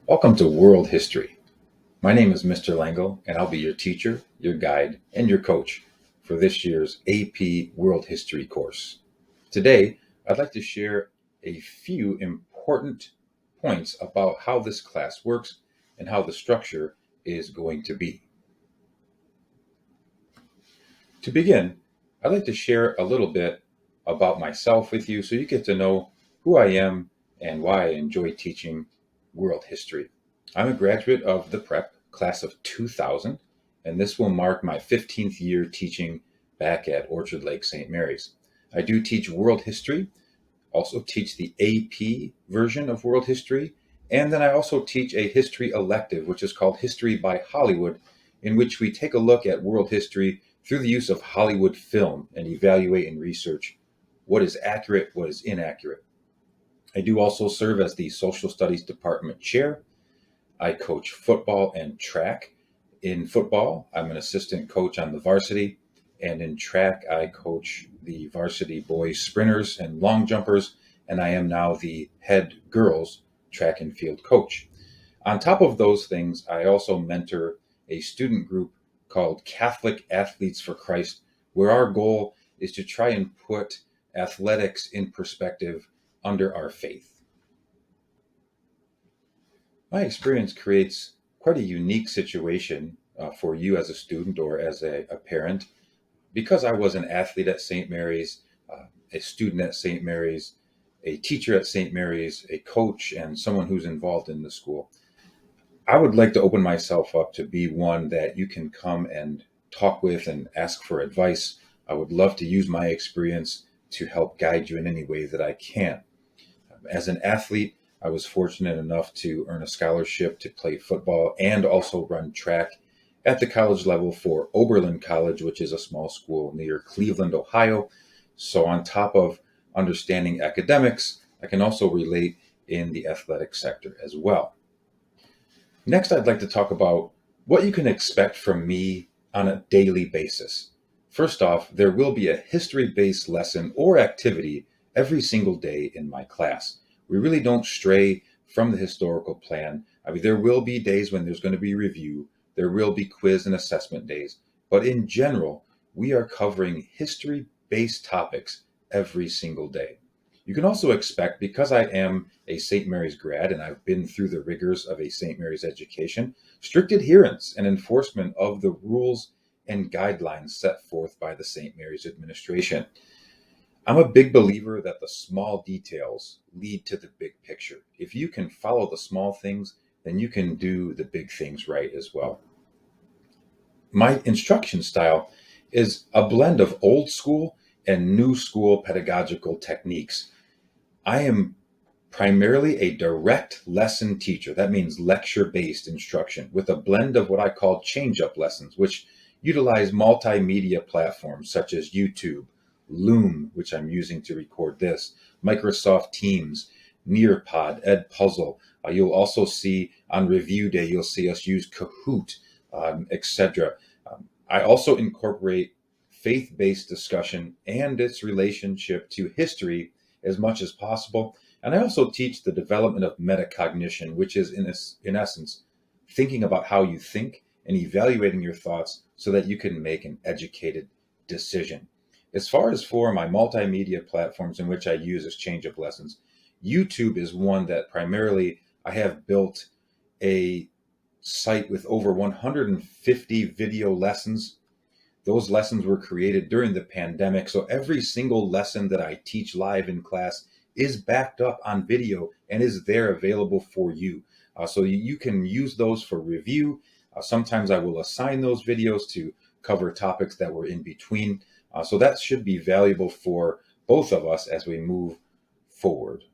Welcome to World History. My name is Mr. Lango, and I'll be your teacher, your guide, and your coach for this year's AP World History course. Today, I'd like to share a few important points about how this class works and how the structure is going to be. To begin, I'd like to share a little bit about myself with you so you get to know who I am and why I enjoy teaching world history. I'm a graduate of the prep class of 2000, and this will mark my 15th year teaching back at Orchard Lake St. Mary's. I do teach world history, also teach the AP version of world history, and then I also teach a history elective, which is called History by Hollywood, in which we take a look at world history through the use of Hollywood film and evaluate and research what is accurate, what is inaccurate. I do also serve as the Social Studies Department Chair. I coach football and track. In football, I'm an assistant coach on the varsity, and in track, I coach the varsity boys sprinters and long jumpers, and I am now the head girls track and field coach. On top of those things, I also mentor a student group called Catholic Athletes for Christ, where our goal is to try and put athletics in perspective under our faith. My experience creates quite a unique situation for you as a student or as a parent. Because I was an athlete at St. Mary's, a student at St. Mary's, a teacher at St. Mary's, a coach, and someone who's involved in the school, I would like to open myself up to be one that you can come and talk with and ask for advice. I would love to use my experience to help guide you in any way that I can. As an athlete, I was fortunate enough to earn a scholarship to play football and also run track at the college level for Oberlin College, which is a small school near Cleveland, Ohio. So, on top of understanding academics, I can also relate in the athletic sector as well. Next, I'd like to talk about what you can expect from me on a daily basis. First off, there will be a history-based lesson or activity every single day in my class. We really don't stray from the historical plan. I mean, there will be days when there's going to be review, there will be quiz and assessment days, but in general, we are covering history-based topics every single day. You can also expect, because I am a St. Mary's grad and I've been through the rigors of a St. Mary's education, strict adherence and enforcement of the rules and guidelines set forth by the St. Mary's administration. I'm a big believer that the small details lead to the big picture. If you can follow the small things, then you can do the big things right as well. My instruction style is a blend of old school and new school pedagogical techniques. I am primarily a direct lesson teacher. That means lecture-based instruction with a blend of what I call change-up lessons, which utilize multimedia platforms such as YouTube, Loom, which I'm using to record this, Microsoft Teams, Nearpod, Edpuzzle. You'll also see on review day, you'll see us use Kahoot, etc. I also incorporate faith-based discussion and its relationship to history as much as possible. And I also teach the development of metacognition, which is in essence, thinking about how you think and evaluating your thoughts so that you can make an educated decision. As far as for my multimedia platforms in which I use as change-up lessons, YouTube is one that primarily I have built a site with over 150 video lessons. Those lessons were created during the pandemic, so every single lesson that I teach live in class is backed up on video and is there available for you. So you can use those for review. Sometimes I will assign those videos to cover topics that were in between. So that should be valuable for both of us as we move forward.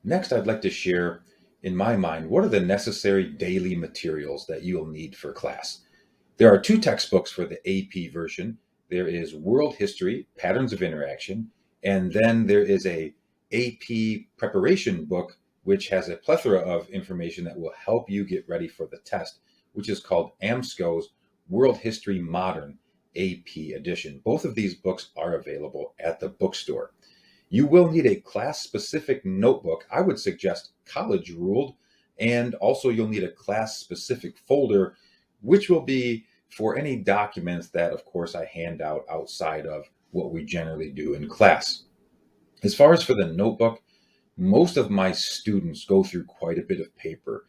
Next, I'd like to share, in my mind, what are the necessary daily materials that you'll need for class. There are two textbooks for the AP version. There is World History, Patterns of Interaction, and then there is a AP preparation book, which has a plethora of information that will help you get ready for the test, which is called AMSCO's World History Modern AP edition. Both of these books are available at the bookstore. You will need a class-specific notebook. I would suggest college ruled, and also you'll need a class-specific folder, which will be for any documents that, of course, I hand out outside of what we generally do in class. As far as for the notebook, most of my students go through quite a bit of paper.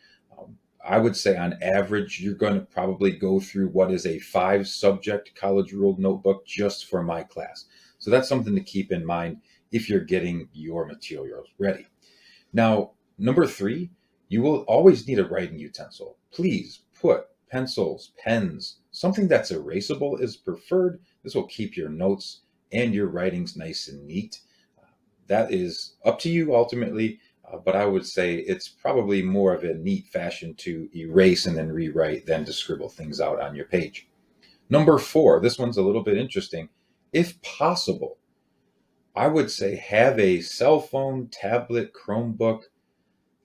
I would say on average, you're going to probably go through what is a 5 subject college ruled notebook just for my class. So that's something to keep in mind if you're getting your materials ready. Now, number 3, you will always need a writing utensil. Please put pencils, pens, something that's erasable is preferred. This will keep your notes and your writings nice and neat. That is up to you ultimately, but I would say it's probably more of a neat fashion to erase and then rewrite than to scribble things out on your page. Number 4, this one's a little bit interesting. If possible, I would say have a cell phone, tablet, Chromebook,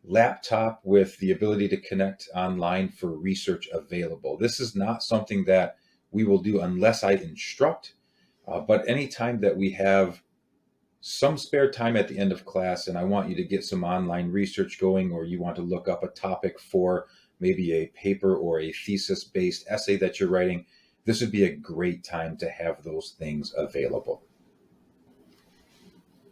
laptop with the ability to connect online for research available. This is not something that we will do unless I instruct, but anytime that we have some spare time at the end of class and I want you to get some online research going, or you want to look up a topic for maybe a paper or a thesis-based essay that you're writing, this would be a great time to have those things available.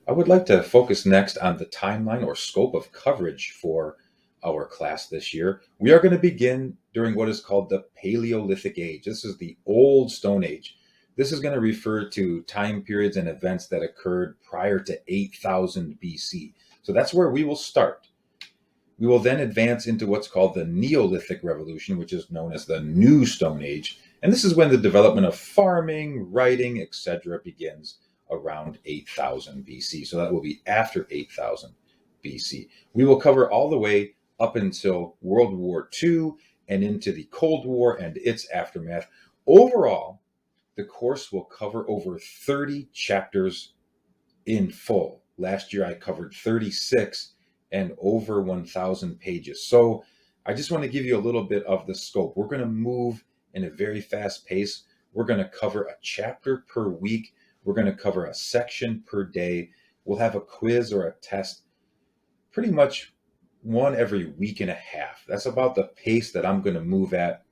I would like to focus next on the timeline or scope of coverage for our class this year. We are going to begin during what is called the Paleolithic Age. This is the Old Stone Age. This is going to refer to time periods and events that occurred prior to 8000 BC. So that's where we will start. We will then advance into what's called the Neolithic Revolution, which is known as the New Stone Age. And this is when the development of farming, writing, etc. begins around 8000 BC. So that will be after 8000 BC. We will cover all the way up until World War II and into the Cold War and its aftermath. Overall, the course will cover over 30 chapters in full. Last year I covered 36 and over 1,000 pages. So I just want to give you a little bit of the scope. We're going to move in a very fast pace. We're going to cover a chapter per week. We're going to cover a section per day. We'll have a quiz or a test pretty much one every week and a half. That's about the pace that I'm going to move at,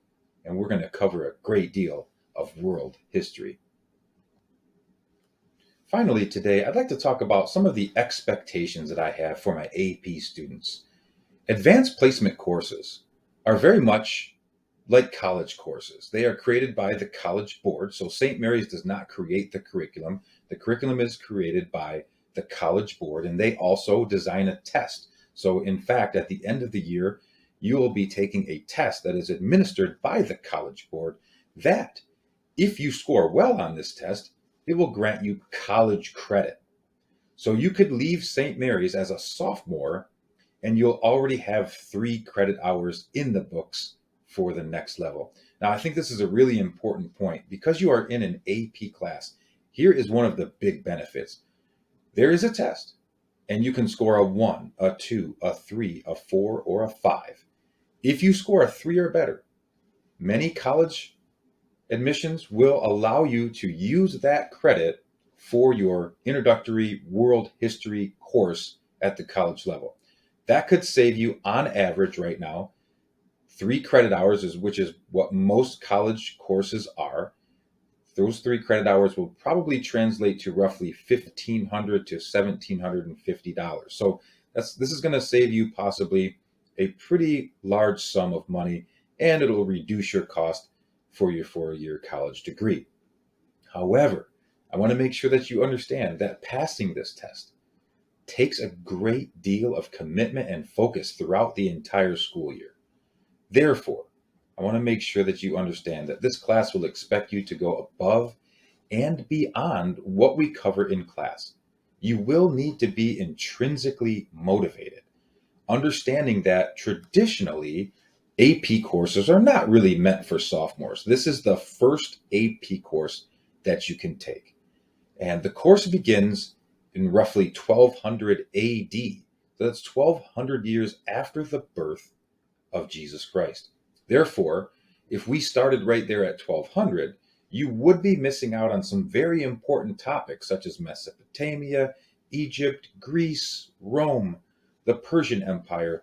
and we're going to cover a great deal of world history. Finally, today, I'd like to talk about some of the expectations that I have for my AP students. Advanced placement courses are very much like college courses. They are created by the College Board. So St. Mary's does not create the curriculum. The curriculum is created by the College Board, and they also design a test. So in fact, at the end of the year, you will be taking a test that is administered by the College Board that, if you score well on this test, it will grant you college credit. So you could leave St. Mary's as a sophomore and you'll already have 3 credit hours in the books for the next level. Now, I think this is a really important point. Because you are in an AP class, here is one of the big benefits. There is a test, and you can score a 1, a 2, a 3, a 4, or a 5. If you score a 3 or better, many college admissions will allow you to use that credit for your introductory world history course at the college level. That could save you, on average right now, 3 credit hours, which is what most college courses are. Those 3 credit hours will probably translate to roughly $1,500 to $1,750. So this is going to save you possibly a pretty large sum of money, and it will reduce your cost for your 4-year college degree. However, I want to make sure that you understand that passing this test takes a great deal of commitment and focus throughout the entire school year. Therefore, I want to make sure that you understand that this class will expect you to go above and beyond what we cover in class. You will need to be intrinsically motivated, understanding that traditionally AP courses are not really meant for sophomores. This is the first AP course that you can take. And the course begins in roughly 1200 AD. So that's 1200 years after the birth of Jesus Christ. Therefore, if we started right there at 1200, you would be missing out on some very important topics such as Mesopotamia, Egypt, Greece, Rome, the Persian Empire,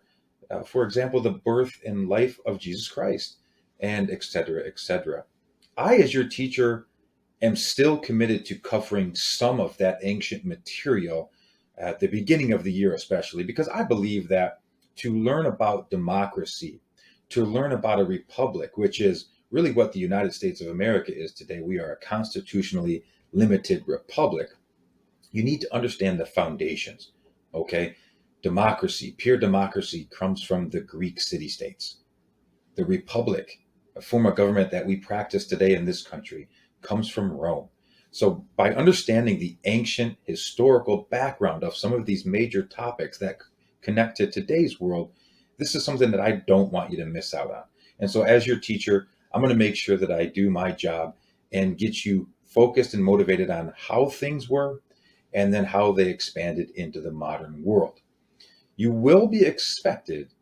for example, the birth and life of Jesus Christ, and etc., etc. I, as your teacher, am still committed to covering some of that ancient material at the beginning of the year, especially because I believe that to learn about democracy, to learn about a republic, which is really what the United States of America is today, we are a constitutionally limited republic. You need to understand the foundations, okay? Democracy, pure democracy, comes from the Greek city states. The republic, a form of government that we practice today in this country, comes from Rome. So, by understanding the ancient historical background of some of these major topics that connect to today's world, this is something that I don't want you to miss out on. And so, as your teacher, I'm going to make sure that I do my job and get you focused and motivated on how things were and then how they expanded into the modern world. You will be expected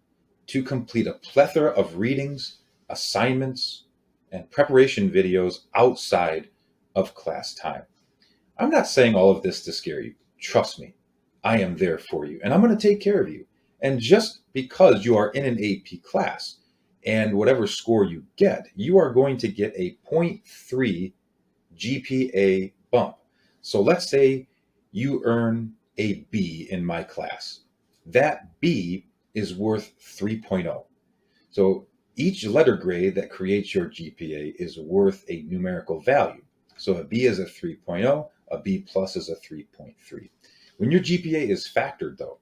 to complete a plethora of readings, assignments, and preparation videos outside of class time. I'm not saying all of this to scare you. Trust me, I am there for you, and I'm going to take care of you. And just because you are in an AP class and whatever score you get, you are going to get a zero point 0.3 GPA bump. So let's say you earn a B in my class. That B is worth 3.0. So each letter grade that creates your GPA is worth a numerical value. So a B is a 3.0, a B plus is a 3.3. When your GPA is factored though,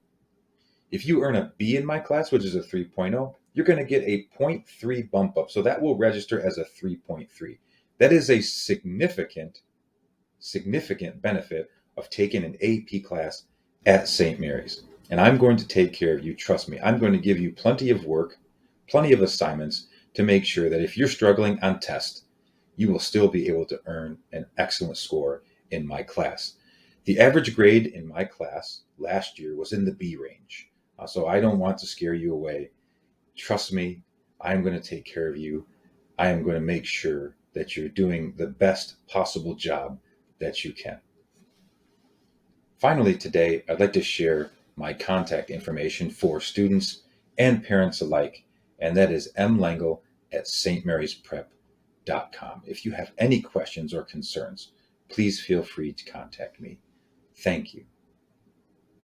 if you earn a B in my class, which is a 3.0, you're going to get a 0.3 bump up. So that will register as a 3.3. That is a significant benefit of taking an AP class at St. Mary's. And I'm going to take care of you. Trust me, I'm going to give you plenty of work, plenty of assignments to make sure that if you're struggling on test, you will still be able to earn an excellent score in my class. The average grade in my class last year was in the B range. So I don't want to scare you away. Trust me, I'm going to take care of you. I am going to make sure that you're doing the best possible job that you can. Finally, today, I'd like to share my contact information for students and parents alike, and that is mlangle@stmarysprep.com. If you have any questions or concerns, please feel free to contact me. Thank you.